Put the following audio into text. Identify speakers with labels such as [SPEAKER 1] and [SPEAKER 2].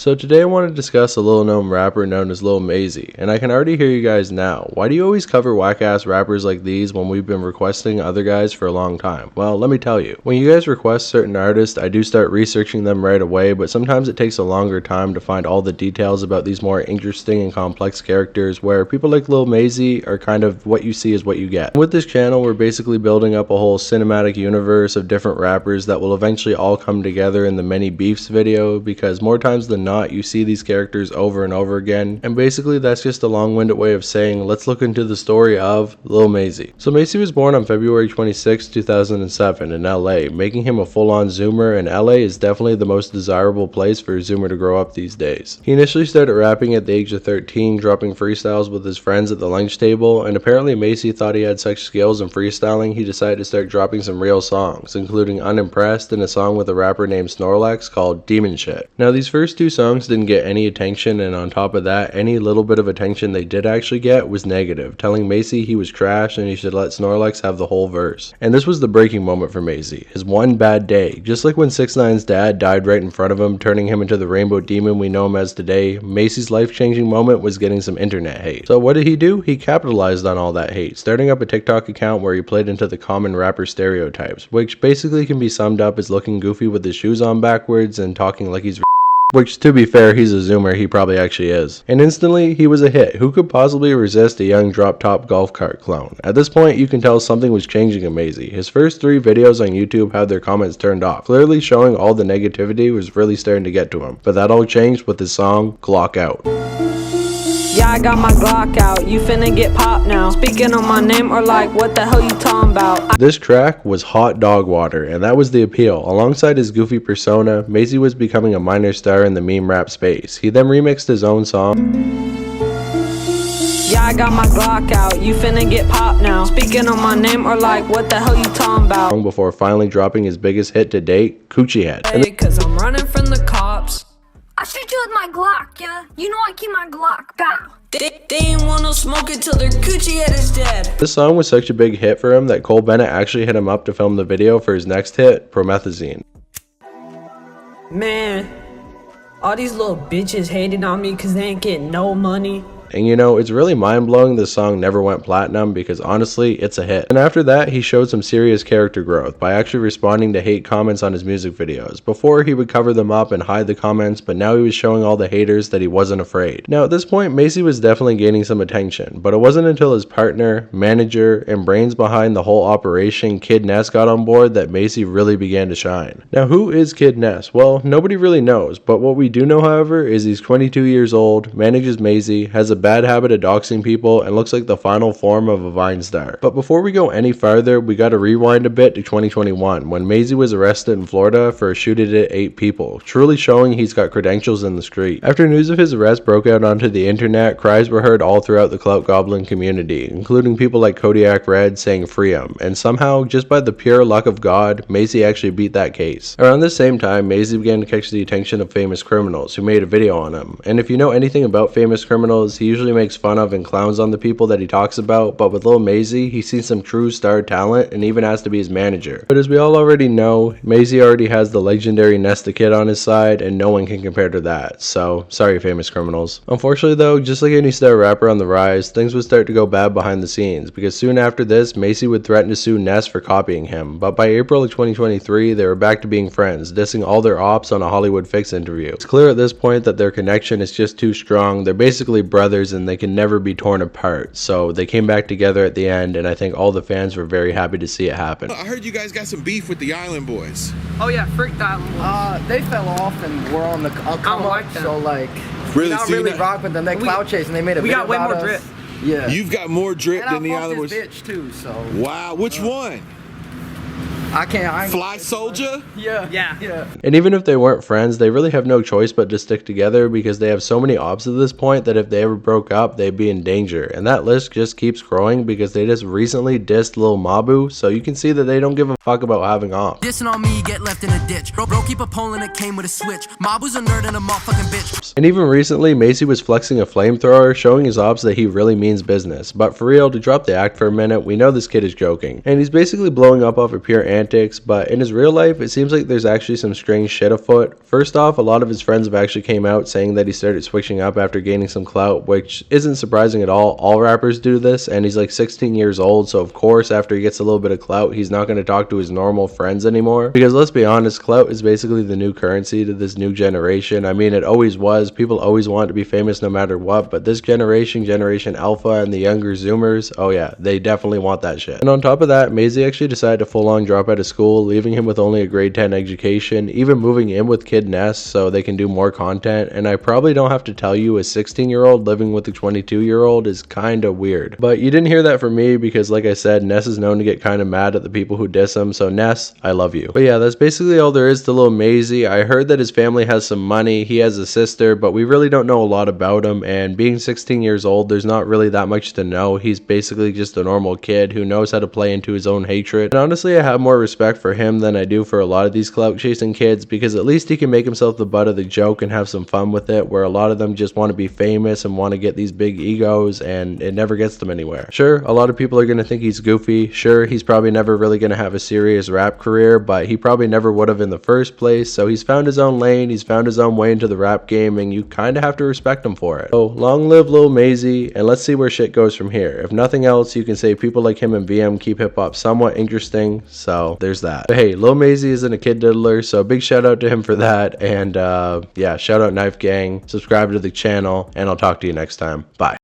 [SPEAKER 1] So today I want to discuss a little known rapper known as Lil Maisy, and I can already hear you guys now. Why do you always cover whack ass rappers like these when we've been requesting other guys for a long time? Well, let me tell you. When you guys request certain artists, I do start researching them right away, but sometimes it takes a longer time to find all the details about these more interesting and complex characters, where people like Lil Maisy are kind of what you see is what you get. With this channel, we're basically building up a whole cinematic universe of different rappers that will eventually all come together in the Many Beefs video, because more times than not, you see these characters over and over again, and basically that's just a long-winded way of saying let's look into the story of Lil Maisy. So Maceee was born on February 26, 2007 in LA, making him a full-on Zoomer, and LA is definitely the most desirable place for a Zoomer to grow up these days. He initially started rapping at the age of 13, dropping freestyles with his friends at the lunch table, and apparently Maceee thought he had such skills in freestyling he decided to start dropping some real songs, including Unimpressed and a song with a rapper named Snorlax called Demon Shit. Now these first two songs didn't get any attention, and on top of that, any little bit of attention they did actually get was negative, telling Maceee he was trash and he should let Snorlax have the whole verse. And this was the breaking moment for Maceee, his one bad day. Just like when 6ix9ine's dad died right in front of him, turning him into the rainbow demon we know him as today, Macee's life-changing moment was getting some internet hate. So what did he do? He capitalized on all that hate, starting up a TikTok account where he played into the common rapper stereotypes, which basically can be summed up as looking goofy with his shoes on backwards and talking like he's which, to be fair, he's a Zoomer, he probably actually is. And instantly, he was a hit. Who could possibly resist a young drop-top golf cart clone? At this point, you can tell something was changing in Maceee. His first 3 videos on YouTube had their comments turned off, clearly showing all the negativity was really starting to get to him. But that all changed with his song, Glock Out.
[SPEAKER 2] Yeah, I got my Glock out, you finna get popped now. Speaking on my name or like, what the hell you talking about?
[SPEAKER 1] This track was hot dog water, and that was the appeal. Alongside his goofy persona, Maceee was becoming a minor star in the meme rap space. He then remixed his own song.
[SPEAKER 2] Yeah, I got my Glock out, you finna get popped now. Speaking on my name or like, what the hell you talking about?
[SPEAKER 1] Before finally dropping his biggest hit to date, Coochie Head.
[SPEAKER 2] Hey, cause I'm running from the cops.
[SPEAKER 3] I shoot you with my Glock, yeah? You know I keep my Glock, bow.
[SPEAKER 2] They ain't wanna smoke it till their coochie head is dead.
[SPEAKER 1] This song was such a big hit for him that Cole Bennett actually hit him up to film the video for his next hit, Promethazine.
[SPEAKER 2] Man, all these little bitches hating on me cause they ain't getting no money.
[SPEAKER 1] And you know, it's really mind-blowing this song never went platinum, because honestly, it's a hit. And after that, he showed some serious character growth by actually responding to hate comments on his music videos. Before, he would cover them up and hide the comments, but now he was showing all the haters that he wasn't afraid. Now at this point, Maceee was definitely gaining some attention, but it wasn't until his partner, manager, and brains behind the whole operation, Kid Ness, got on board that Maceee really began to shine. Now who is Kid Ness? Well, nobody really knows, but what we do know, however, is he's 22 years old, manages Maceee, has a bad habit of doxing people, and looks like the final form of a Vine star. But before we go any farther, we gotta rewind a bit to 2021, when Maceee was arrested in Florida for a shoot at 8 people, truly showing he's got credentials in the street. After news of his arrest broke out onto the internet, cries were heard all throughout the Clout Goblin community, including people like Kodiak Red saying free him, and somehow, just by the pure luck of God, Maceee actually beat that case. Around the same time, Maceee began to catch the attention of famous criminals, who made a video on him. And if you know anything about famous criminals, he usually makes fun of and clowns on the people that he talks about, but with Lil Maisy, he's seen some true star talent and even asked to be his manager. But as we all already know, Maisy already has the legendary Ness the Kid on his side, and no one can compare to that, so sorry famous criminals. Unfortunately though, just like any star rapper on the rise, things would start to go bad behind the scenes, because soon after this, Maceee would threaten to sue Ness for copying him, but by April of 2023, they were back to being friends, dissing all their ops on a Hollywood Fix interview. It's clear at this point that their connection is just too strong. They're basically brothers and they can never be torn apart, so they came back together at the end, and I think all the fans were very happy to see it happen.
[SPEAKER 4] I heard you guys got some beef with the Island Boys.
[SPEAKER 2] Oh yeah, freak the Island Boys.
[SPEAKER 5] They fell off and we're on the come
[SPEAKER 2] like
[SPEAKER 5] up,
[SPEAKER 2] them.
[SPEAKER 5] so like
[SPEAKER 4] Really?
[SPEAKER 5] not really rock with them. They cloud chase and they made a video
[SPEAKER 2] got way
[SPEAKER 5] about
[SPEAKER 2] more
[SPEAKER 5] us.
[SPEAKER 2] drip.
[SPEAKER 5] Yeah.
[SPEAKER 4] You've got more drip
[SPEAKER 5] and
[SPEAKER 4] than the
[SPEAKER 5] I
[SPEAKER 4] Island
[SPEAKER 5] fucked
[SPEAKER 4] Boys.
[SPEAKER 5] this bitch too, so
[SPEAKER 4] Wow, which one?
[SPEAKER 5] I ain't
[SPEAKER 4] Fly Soldier?
[SPEAKER 5] Yeah.
[SPEAKER 1] And even if they weren't friends, they really have no choice but to stick together, because they have so many ops at this point that if they ever broke up, they'd be in danger. And that list just keeps growing because they just recently dissed Lil Mabu, so you can see that they don't give a fuck about having ops.
[SPEAKER 6] Dissing on me, get left in a ditch. Bro, keep a pole and it came with a switch. Mabu's a nerd and a motherfucking bitch.
[SPEAKER 1] And even recently, Maceee was flexing a flamethrower, showing his ops that he really means business. But for real, to drop the act for a minute, we know this kid is joking. And he's basically blowing up off of pure antics, but in his real life, it seems like there's actually some strange shit afoot. First off, a lot of his friends have actually came out saying that he started switching up after gaining some clout, which isn't surprising at all. All rappers do this, and he's like 16 years old, so of course, after he gets a little bit of clout, he's not going to talk to his normal friends anymore. Because let's be honest, clout is basically the new currency to this new generation. I mean, it always was. People always wanted to be famous no matter what, but this generation, Generation Alpha, and the younger Zoomers, oh yeah, they definitely want that shit. And on top of that, Maceee actually decided to full-on drop out of school, leaving him with only a grade 10 education, even moving in with kid Ness so they can do more content. And I probably don't have to tell you, a 16-year-old living with a 22-year-old is kind of weird. But you didn't hear that from me because, like I said, Ness is known to get kind of mad at the people who diss him, so Ness, I love you. But yeah, that's basically all there is to Lil Maisy. I heard that his family has some money, he has a sister, but we really don't know a lot about him, and being 16 years old, there's not really that much to know. He's basically just a normal kid who knows how to play into his own hatred. And honestly, I have more respect for him than I do for a lot of these clout chasing kids, because at least he can make himself the butt of the joke and have some fun with it, where a lot of them just want to be famous and want to get these big egos, and it never gets them anywhere. Sure, a lot of people are going to think he's goofy. Sure, he's probably never really going to have a serious rap career, but he probably never would have in the first place, so he's found his own lane, he's found his own way into the rap game, and you kind of have to respect him for it. So long live Lil Maisy, and let's see where shit goes from here. If nothing else, you can say people like him and VM keep hip-hop somewhat interesting, so there's that. But hey, Lil Maisy isn't a kid diddler, so big shout out to him for that, and yeah, shout out Knife Gang, subscribe to the channel, and I'll talk to you next time. Bye.